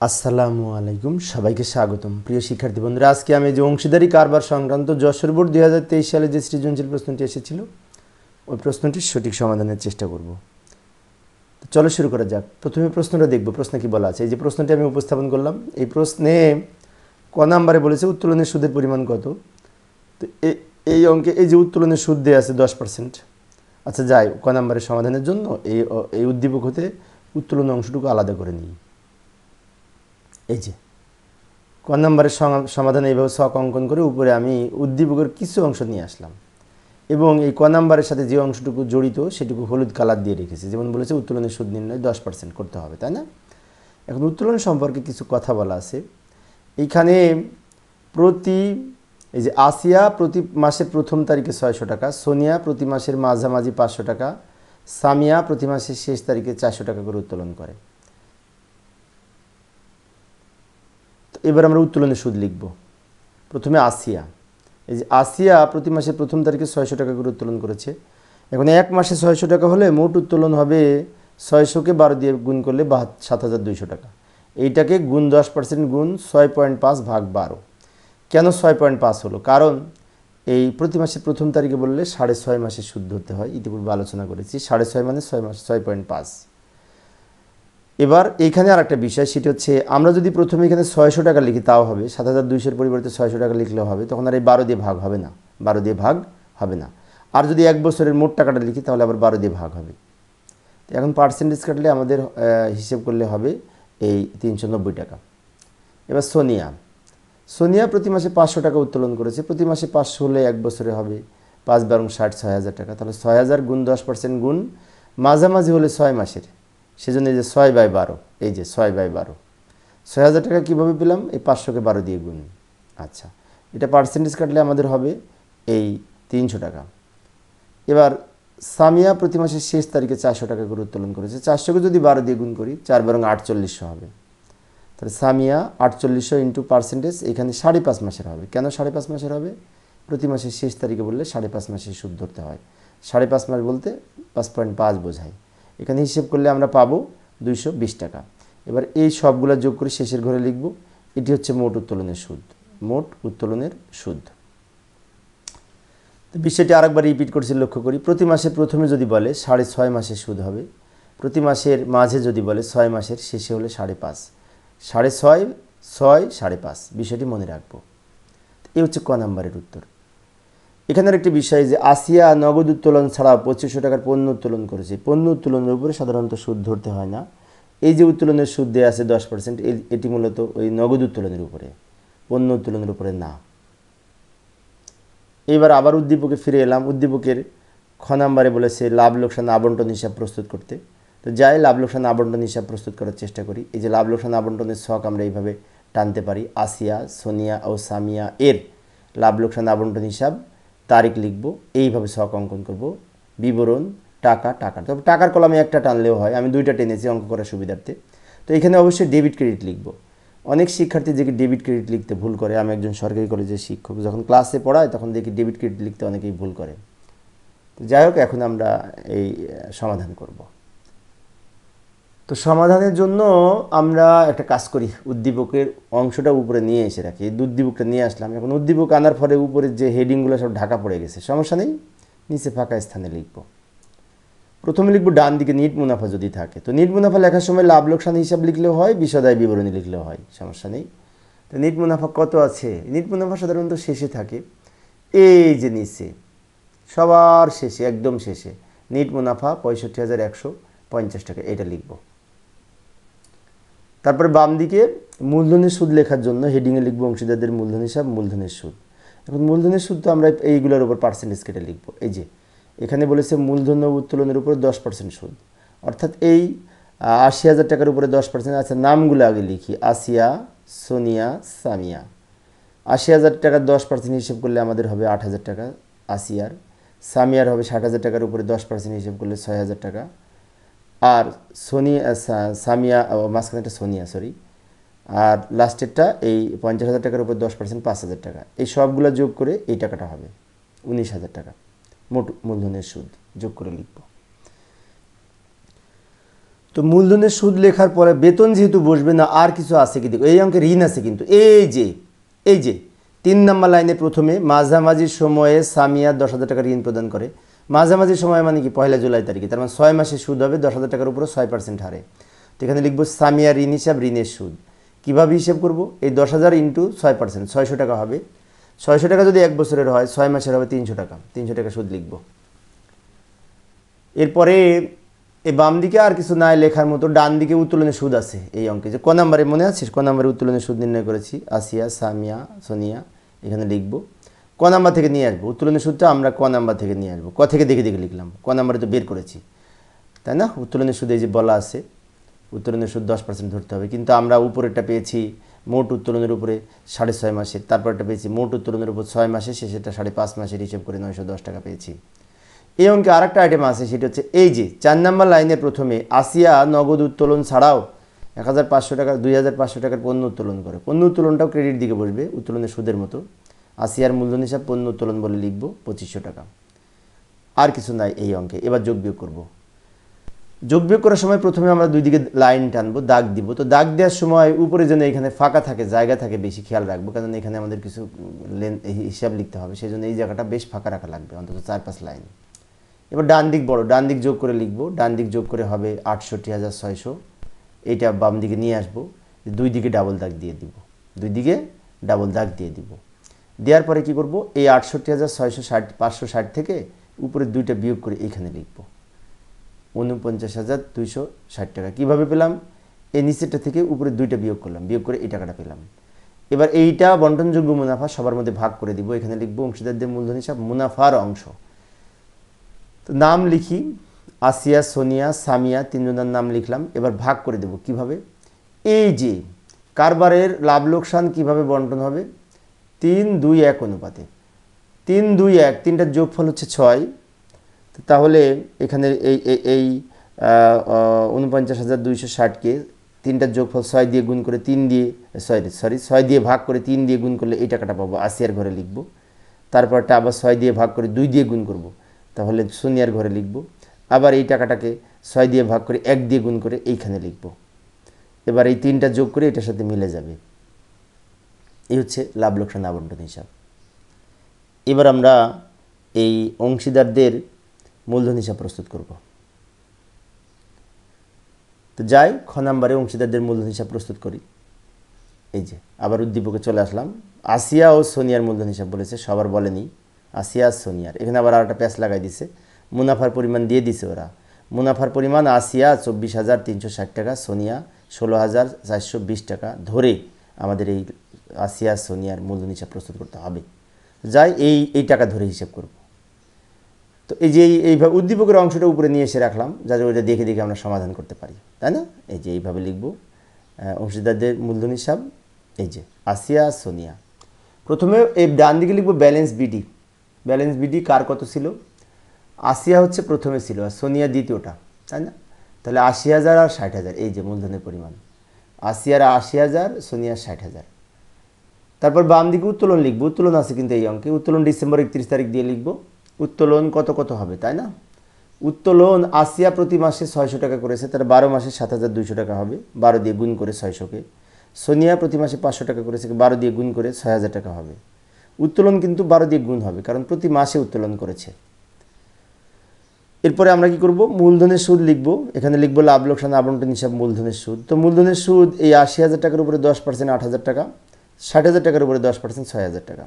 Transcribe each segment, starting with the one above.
আসসালামু আলাইকুম, সবাইকে স্বাগতম। প্রিয় শিক্ষার্থী বন্ধুরা, আজকে আমি যে অংশীদারি কারবার সংক্রান্ত যশোর বোর্ড 2023 সালে যে সৃজনশীল প্রশ্নটি এসেছিল ওই প্রশ্নটির সঠিক সমাধানের চেষ্টা করব। তো চলো শুরু করা যাক। প্রথমে প্রশ্নটা দেখব, প্রশ্নে কি বলা আছে। এই যে প্রশ্নটি আমি উপস্থাপন করলাম, এই প্রশ্নে ক নাম্বারে বলেছে উত্তোলনের সুদের পরিমাণ কত। তো এই অঙ্কে এই যে উত্তোলনের সুদ দেওয়া আছে 10%। আচ্ছা যাই, ক নাম্বারের সমাধানের জন্য এই উদ্দীপক হতে উত্তোলন অংশটুকু আলাদা করে নিই। এই যে ক নম্বরের সমাধানে এইভাবে ছক অঙ্কন করে উপরে আমি উদ্দীপকের কিছু অংশ নিয়ে আসলাম এবং এই ক নম্বরের সাথে যে অংশটুকু জড়িত সেটুকু হলুদ কালার দিয়ে রেখেছি। যেমন বলেছে উত্তোলনের সুদ নির্ণয় 10% করতে হবে, তাই না? এখন উত্তোলন সম্পর্কে কিছু কথা বলা আছে এইখানে। এই যে আসিয়া প্রতি মাসের প্রথম তারিখে 600 টাকা, সোনিয়া প্রতি মাসের মাঝামাঝি 500 টাকা, সামিয়া প্রতি মাসের শেষ তারিখে 400 টাকা করে উত্তোলন করে। এবার আমরা উত্তোলনের সুদ লিখব। প্রথমে আসিয়া, এই যে আসিয়া প্রতি মাসের প্রথম তারিখে 600 টাকা করে উত্তোলন করেছে। এখন এক মাসে 600 টাকা হলে মোট উত্তোলন হবে 600কে 12 দিয়ে গুণ করলে 7200 টাকা। এইটাকে গুণ 10% গুণ 6.5 ভাগ 12। কেন 6.5 হলো? কারণ এই প্রতি মাসের প্রথম তারিখে বললে 6.5 মাসের সুদ ধরতে হয়, ইতিপূর্বে আলোচনা করেছি। 6.5 মানে 6 মাস, 6.5। এবার এইখানে আর একটা বিষয়, সেটি হচ্ছে আমরা যদি প্রথমে এখানে 600 টাকা লিখি তাও হবে, 7200-এর পরিবর্তে 600 টাকা লিখলেও হবে, তখন আর এই 12 দিয়ে ভাগ হবে না, 12 দিয়ে ভাগ হবে না। আর যদি এক বছরের মোট টাকাটা লিখি তাহলে আবার 12 দিয়ে ভাগ হবে। তো এখন পার্সেন্টেজ কাটলে আমাদের হিসেব করলে হবে এই 390 টাকা। এবার সোনিয়া প্রতি মাসে 500 টাকা উত্তোলন করেছে। প্রতি মাসে 500 হলে এক বছরে হবে 5 বারং 60, 6000 টাকা। তাহলে 6000 গুণ 10% গুণ মাঝামাঝি হলে 6 মাসের, সেজন্য এই যে 6/12, এই যে 6/12, 6000 টাকা কীভাবে পেলাম? এই 500কে 12 দিয়ে গুণ। আচ্ছা, এটা পার্সেন্টেজ কাটলে আমাদের হবে এই 300 টাকা। এবার সামিয়া প্রতি মাসের শেষ তারিখে 400 টাকা করে উত্তোলন করেছে। 400কে যদি 12 দিয়ে গুণ করি 4 বারং 4800 হবে। তাহলে সামিয়া 4800 ইন্টু পার্সেন্টেজ, এখানে 5.5 মাসের হবে। কেন 5.5 মাসের হবে? প্রতি মাসের শেষ তারিখে বললে 5.5 মাসের সুদ ধরতে হয়। 5.5 মাস বলতে 5.5 বোঝায়। এখানে হিসেব করলে আমরা পাবো 220 টাকা। এবার এই সবগুলা যোগ করে শেষের ঘরে লিখব। এটি হচ্ছে মোট উত্তোলনের সুদ, মোট উত্তোলনের সুদ। তো বিষয়টি আরেকবার রিপিট করছি, লক্ষ্য করি। প্রতি মাসের প্রথমে যদি বলে 6.5 মাসের সুদ হবে, প্রতি মাসের মাঝে যদি বলে 6 মাসের, শেষে হলে 5.5, 6.5, 6, 5.5। বিষয়টি মনে রাখবো। এই হচ্ছে ক নাম্বারের উত্তর। এখানের একটি বিষয় যে আসিয়া নগদ উত্তোলন ছাড়া 2500 টাকার পণ্য উত্তোলন করেছে। পণ্য উত্তোলনের উপরে সাধারণত সুদ ধরতে হয় না। এই যে উত্তোলনের সুদ দেওয়া আছে 10%, এটি মূলত ওই নগদ উত্তোলনের উপরে, পণ্য উত্তোলনের উপরে না। এবার আবার উদ্দীপকে ফিরে এলাম। উদ্দীপকের খ নাম্বারে বলেছে লাভ লোকসান আবন্টন হিসাব প্রস্তুত করতে। তো যাই লাভ লোকসান আবন্টন হিসাব প্রস্তুত করার চেষ্টা করি। এই যে লাভ লোকসান আবন্টনের ছক আমরা এইভাবে টানতে পারি। আসিয়া, সোনিয়া ও সামিয়া এর লাভ লোকসান আবন্টন হিসাব, তারিখ লিখব, এইভাবে ছক অঙ্কন করব। বিবরণ, টাকা, তবে টাকার কলামে একটা টানলেও হয়, আমি দুইটা টেনেছি অঙ্ক করার সুবিধার্থে। তো এখানে অবশ্যই ডেবিট ক্রেডিট লিখব। অনেক শিক্ষার্থী যে ডেবিট ক্রেডিট লিখতে ভুল করে। আমি একজন সরকারি কলেজের শিক্ষক, যখন ক্লাসে পড়াই তখন দেখি ডেবিট ক্রেডিট লিখতে অনেকেই ভুল করে। তো যাই হোক, এখন আমরা এই সমাধান করব। তো সমাধানের জন্য আমরা একটা কাজ করি, উদ্দীপকের অংশটা উপরে নিয়ে এসে রাখি। এই উদ্দীপকটা নিয়ে আসলাম। এখন উদ্দীপক আনার পরে উপরে যে হেডিংগুলো সব ঢাকা পড়ে গেছে, সমস্যা নেই, নিচে ফাঁকা স্থানে লিখব। প্রথমে লিখব ডান দিকে নিট মুনাফা যদি থাকে। তো নিট মুনাফা লেখার সময় লাভ লোকসান হিসাব লিখলেও হয়, বিশদায় বিবরণী লিখলেও হয়, সমস্যা নেই। তো নিট মুনাফা কত আছে? নিট মুনাফা সাধারণত শেষে থাকে, এই যে নিচে সবার শেষে, একদম শেষে নিট মুনাফা 65,150 টাকা, এটা লিখব। তারপরে বাম দিকে মূলধনের সুদ লেখার জন্য হেডিংয়ে লিখব অংশীদারদের মূলধন হিসাব, মূলধনের সুদ। এখন মূলধনের সুদ তো আমরা এইগুলোর উপর পার্সেন্টেজ কেটে লিখব। এই যে এখানে বলেছে মূলধন উত্তোলনের উপর 10% সুদ, অর্থাৎ এই 80,000 টাকার উপরে 10%। আচ্ছা, নামগুলো আগে লিখি। আসিয়া, সোনিয়া, সামিয়া। 80,000 টাকার 10% হিসেব করলে আমাদের হবে 8,000 টাকা আসিয়ার। সামিয়ার হবে 60,000 টাকার উপরে 10% হিসেব করলে 6,000 টাকা। আর সামিয়া, মাঝখানেটা সোনিয়া, সরি। আর লাস্টেরটা এই 50,000 টাকার উপর 10% 5,000 টাকা। এই সবগুলো যোগ করে এই টাকাটা হবে 19,000 টাকা, মোট মূলধনের সুদ যোগ করে লিখব। তো মূলধনের সুদ লেখার পরে বেতন যেহেতু বসবে না, আর কিছু আছে কি দেখো, এই অঙ্কে ঋণ আছে কিন্তু এই যে 3 নম্বর লাইনে প্রথমে মাঝামাঝি সময়ে সামিয়া 10,000 টাকা ঋণ প্রদান করে। মাঝামাঝি সময় মানে কি 1 জুলাই তারিখে, তার মানে 6 মাসে সুদ হবে 10,000 টাকার উপরে 6% হারে। তো এখানে লিখবো সামিয়া ঋণ হিসাব, ঋণের সুদ কীভাবে হিসাব করব, এই 10,000 ইন্টু 6%, 600 টাকা হবে। 600 টাকা যদি 1 বছরের হয়, 6 মাসের হবে 300 টাকা, 300 টাকা সুদ লিখব। এরপরে এই বাম দিকে আর কিছু নাই লেখার মতো, ডান দিকে উত্তোলনের সুদ আছে এই অঙ্কে, যে ক নাম্বারে মনে আছে, ক নাম্বারে উত্তোলনের সুদ নির্ণয় করেছি, আসিয়া, সামিয়া, সোনিয়া, এখানে লিখব। ক নাম্বার থেকে নিয়ে আসবো উত্তোলনের সুদটা, আমরা ক নাম্বার থেকে নিয়ে আসবো, ক থেকে দেখে দেখে লিখলাম, ক নাম্বারে তো বের করেছি, তাই না। উত্তোলনের সুদ এই যে বলা আছে, উত্তোলনের সুদ 10% ধরতে হবে, কিন্তু আমরা উপরেরটা পেয়েছি মোট উত্তোলনের উপরে 6.5 মাসের, তারপরটা পেয়েছি মোট উত্তোলনের উপর 6 মাসে, শেষেরটা 5.5 মাসের, হিসেব করে 910 টাকা পেয়েছি। এই অঙ্কে আরেকটা আইটেম আছে, সেটা হচ্ছে এই যে 4 নম্বর লাইনের প্রথমে আসিয়া নগদ উত্তোলন ছাড়াও 1,500 টাকা 2,500 টাকার পণ্য উত্তোলন করে। পণ্য উত্তোলনটাও ক্রেডিট দিকে বসবে উত্তোলনের সুদের মতো। আসিয়ার মূলধন হিসাব পণ্য উত্তোলন বলে লিখব 2,500 টাকা। আর কিছু নাই এই অঙ্কে। এবার যোগ বিয়োগ করব। যোগ বিয়োগ করার সময় প্রথমে আমরা দুই দিকে লাইন টানবো, দাগ দিব। তো দাগ দেওয়ার সময় উপরে যেন এখানে ফাঁকা থাকে, জায়গা থাকে, বেশি খেয়াল রাখবো, কারণ এখানে আমাদের কিছু হিসাব লিখতে হবে, সেই জন্য এই জায়গাটা বেশ ফাঁকা রাখা লাগবে, অন্তত 4-5 লাইন। এবার ডান দিক বড়, ডান দিক যোগ করে লিখব। ডান দিক যোগ করে হবে 68,600। এইটা বাম দিকে নিয়ে আসবো, দুই দিকে ডাবল দাগ দিয়ে দিব, দুই দিকে ডাবল দাগ দিয়ে দিব। দেওয়ার পরে কি করব, এই 68,660 থেকে উপরে দুইটা বিয়োগ করে এখানে লিখব 49,260 টাকা। কীভাবে পেলাম, এই নিচেরটা থেকে উপরে দুইটা বিয়োগ করলাম, বিয়োগ করে এই টাকাটা পেলাম। এবার এইটা বন্টনযোগ্য মুনাফা সবার মধ্যে ভাগ করে দিব। এখানে লিখব অংশীদারদের মূলধন হিসাব, মুনাফার অংশ। তো নাম লিখি, আসিয়া, সোনিয়া, সামিয়া, তিনজনের নাম লিখলাম। এবার ভাগ করে দেব কিভাবে, এই যে কারবারের লাভ লোকসান কিভাবে বন্টন হবে, 3-2-1 অনুপাতে। 3-2-1, তিনটার যোগফল হচ্ছে 6। তাহলে এখানে এই 49,260কে তিনটার যোগফল 6 দিয়ে গুণ করে 6 দিয়ে ভাগ করে 3 দিয়ে গুণ করলে এই টাকাটা পাবো, আসিয়ার ঘরে লিখব। তারপরটা আবার 6 দিয়ে ভাগ করে 2 দিয়ে গুণ করব, তাহলে সোনিয়ার ঘরে লিখব। আবার এই টাকাটাকে 6 দিয়ে ভাগ করে 1 দিয়ে গুণ করে এইখানে লিখব। এবার এই তিনটা যোগ করে এটার সাথে মিলে যাবে। এই হচ্ছে লাভ লোকসান আবন্টন হিসাব। এবার আমরা এই অংশীদারদের মূলধন হিসাব প্রস্তুত করব। তো যাই খ নাম্বারে অংশীদারদের মূলধন হিসাব প্রস্তুত করি। এই যে আবার উদ্দীপকে চলে আসলাম। আসিয়া ও সোনিয়ার মূলধন হিসাব বলেছে, সবার বলেনি, আসিয়া আর সোনিয়ার। এখানে আবার আরেকটা প্যাচ লাগাই দিছে, মুনাফার পরিমাণ দিয়ে দিছে ওরা। মুনাফার পরিমাণ আসিয়া 24,360 টাকা, সোনিয়া 16,420 টাকা ধরে আমাদের এই আসিয়া সোনিয়ার মূলধন হিসাব প্রস্তুত করতে হবে। যাই এই টাকা ধরে হিসাব করব। তো এই যে এইভাবে উদ্দীপকের অংশটা উপরে নিয়ে এসে রাখলাম, যাতে ওইটা দেখে দেখে আমরা সমাধান করতে পারি, তাই না। এই যে এইভাবে লিখব অংশীদারদের মূলধন হিসাব, এই যে আসিয়া সোনিয়া। প্রথমে এই ডান দিকে লিখব balance BD. Balance BD car কত ছিল, আসিয়া হচ্ছে প্রথমে ছিল আর সোনিয়া দ্বিতীয়টা, তাই না। তাহলে 80,000 আর 60,000, এই যে মূলধনের পরিমাণ, আসিয়ার 80,000, সোনিয়ার 60,000। তারপর বাম দিকে উত্তোলন লিখব। উত্তোলন আছে কিন্তু এই অঙ্কে, উত্তোলন ডিসেম্বর 31 তারিখ দিয়ে লিখব। উত্তোলন কত কত হবে, তাই না। উত্তোলন আসিয়া প্রতি মাসে 600 টাকা করেছে, তার 12 মাসে 7,200 টাকা হবে, 12 দিয়ে গুণ করে 600কে। সোনিয়া প্রতি মাসে 500 টাকা করেছে, 12 দিয়ে গুণ করে 6,000 টাকা হবে। উত্তোলন কিন্তু 12 দিয়ে গুণ হবে, কারণ প্রতি মাসে উত্তোলন করেছে। এরপরে আমরা কি করব, মূলধনের সুদ লিখব। এখানে লিখব লাভ লোকসান আবন্টন হিসাব মূলধনের সুদ। তো মূলধনের সুদ এই 80,000 টাকার উপরে 10% 8,000 টাকা, 60,000 টাকার উপরে 10% 6,000 টাকা।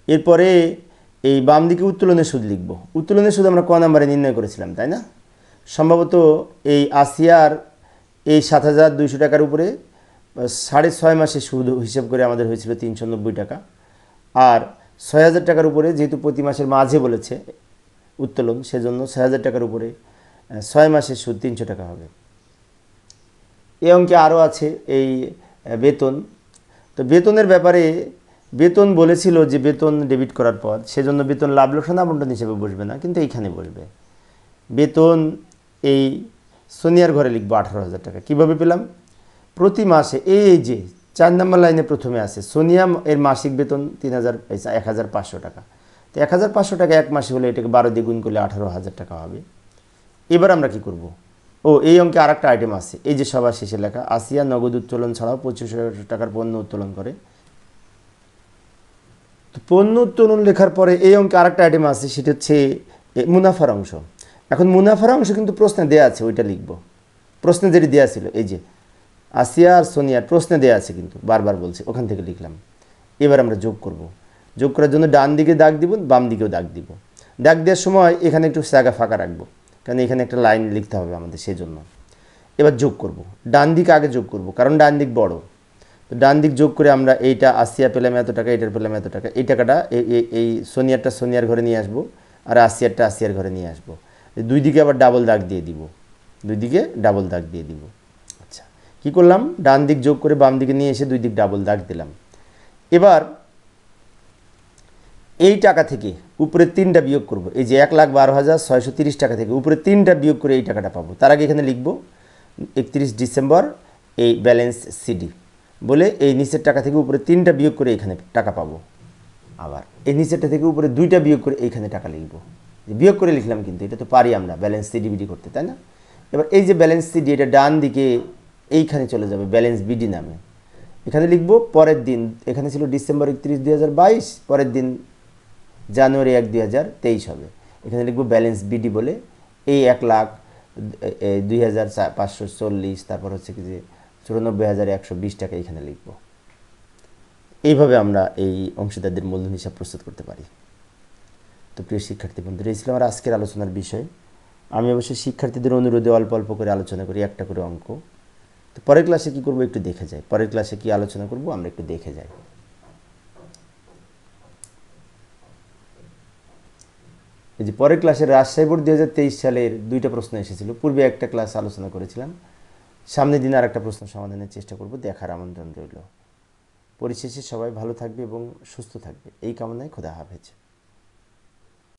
এরপরে এই বাম দিকে উত্তোলনের সুদ লিখব। উত্তোলনের সুদ আমরা ক নাম্বারে নির্ণয় করেছিলাম, তাই না। সম্ভবত এই আসিয়ার এই 7,200 টাকার উপরে 6.5 মাসে সুদ হিসেব করে আমাদের হয়েছিল 390 টাকা। আর 6,000 টাকার উপরে যেহেতু প্রতি মাসের মাঝে বলেছে উত্তোলন, সেজন্য 6,000 টাকার উপরে 6 মাসের সুদ 300 টাকা হবে। এই অঙ্কে আরও আছে এই বেতন। তো বেতনের ব্যাপারে বেতন বলেছিল যে বেতন ডেবিট করার পর, সেজন্য বেতন লাভ লোকসান আবন্টন হিসেবে বসবে না, কিন্তু এইখানে বসবে। বেতন এই সোনিয়ার ঘরে লিখবো 18,000 টাকা। কীভাবে পেলাম, প্রতি মাসে এই যে 4 নম্বর লাইনে প্রথমে আছে সোনিয়া এর মাসিক বেতন 1,500 টাকা। তো 1,500 টাকা এক মাসে হলে এটাকে 12 দিয়ে গুণ করলে 18,000 টাকা হবে। এবার আমরা কি করব, ও এই অঙ্কে আর একটা আইটেম আছে, এই যে সবার শেষে লেখা, আসিয়া নগদ উত্তোলন ছাড়াও 2500 টাকার পণ্য উত্তোলন করে। তো পণ্য উত্তোলন লেখার পরে এই অঙ্কে আর একটা আইটেম আছে, সেটা হচ্ছে মুনাফার অংশ। এখন মুনাফার অংশ কিন্তু প্রশ্নে দেওয়া আছে, ওইটা লিখব। প্রশ্নে যেটি দেওয়া ছিল, এই যে আসিয়া আর সোনিয়ার প্রশ্নে দেওয়া আছে, কিন্তু বারবার বলছে, ওখান থেকে লিখলাম। এবার আমরা যোগ করব। যোগ করার জন্য ডান দিকে দাগ দিব, বাম দিকেও দাগ দিব। দাগ দেওয়ার সময় এখানে একটু জায়গা ফাঁকা রাখবো, কারণ এখানে একটা লাইন লিখতে হবে আমাদের, সেজন্য। এবার যোগ করব, ডান দিকে আগে যোগ করব, কারণ ডান দিক বড়। তো ডান দিক যোগ করে আমরা এইটা আসিয়া পেলাম এত টাকা, এটার পেলাম এত টাকা, এই টাকাটা এই সোনিয়ারটা সোনিয়ার ঘরে নিয়ে আসবো, আর আসিয়ারটা আসিয়ার ঘরে নিয়ে আসবো। দুই দিকে আবার ডাবল দাগ দিয়ে দিব, দুই দিকে ডাবল দাগ দিয়ে দিব। আচ্ছা, কী করলাম, ডান দিক যোগ করে বাম দিকে নিয়ে এসে দুই দিক ডাবল দাগ দিলাম। এবার এই টাকা থেকে উপরে 3টা বিয়োগ করব, এই যে 1,12,630 টাকা থেকে উপরে 3টা বিয়োগ করে এই টাকাটা পাবো। তার আগে এখানে লিখব 31 ডিসেম্বর এই ব্যালেন্স সিডি বলে, এই নিচের টাকা থেকে উপরে 3টা বিয়োগ করে এখানে টাকা পাবো। আবার এই নিচেরটা থেকে উপরে 2টা বিয়োগ করে এইখানে টাকা লিখব। বিয়োগ করে লিখলাম, কিন্তু এটা তো পারি আমরা ব্যালেন্স সিডি বিডি করতে, তাই না? এবার এই যে ব্যালেন্স সিডি, এটা ডান দিকে এইখানে চলে যাবে ব্যালেন্স বিডি নামে। এখানে লিখব পরের দিন, এখানে ছিল ডিসেম্বর 31, 2022, পরের দিন জানুয়ারি 1, 2023 হবে। এখানে লিখব ব্যালেন্স বিডি বলে, এই 1,02,540, তারপর হচ্ছে কি যে 94,120 টাকা এখানে লিখব। এইভাবে আমরা এই অংশীদারদের মূলধন হিসাব প্রস্তুত করতে পারি। তো প্রিয় শিক্ষার্থী বন্ধুরা, এই ছিল আমার আজকের আলোচনার বিষয়। আমি অবশ্যই শিক্ষার্থীদের অনুরোধে অল্প অল্প করে আলোচনা করি, একটা করে অঙ্ক। তো পরের ক্লাসে কী করবো একটু দেখে যাই, পরের ক্লাসে কী আলোচনা করব আমরা একটু দেখে যাই। এই যে পরের ক্লাসে রাজশাহী বোর্ড 2023 সালের 2টা প্রশ্ন এসেছিল, পূর্বে একটা ক্লাস আলোচনা করেছিলাম, সামনের দিন আর একটা প্রশ্ন সমাধানের চেষ্টা করব, দেখার আমন্ত্রণ রইল। পরিশেষে সবাই ভালো থাকবে এবং সুস্থ থাকবে, এই কামনায় খোদা হাফেজ।